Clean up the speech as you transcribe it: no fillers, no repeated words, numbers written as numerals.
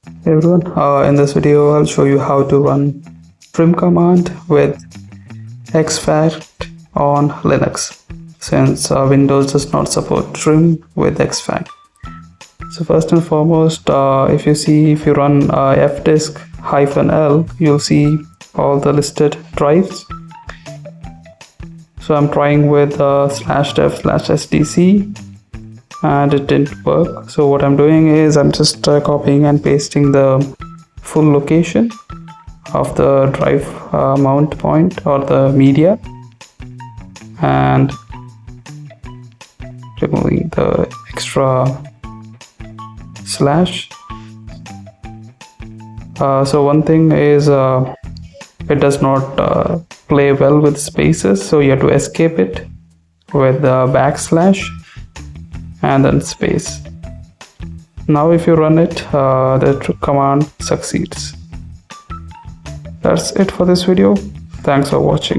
Hey everyone, in this video I'll show you how to run trim command with exFAT on Linux, since Windows does not support trim with exFAT. So first and foremost, if you run fdisk-l, you'll see all the listed drives. So I'm trying with /dev/sdc and it didn't work. So what I'm doing is I'm just copying and pasting the full location of the drive mount point or the media and removing the extra slash. So one thing is it does not play well with spaces, so you have to escape it with backslash and then space. Now if you run it, the command succeeds. That's it for this video. Thanks for watching.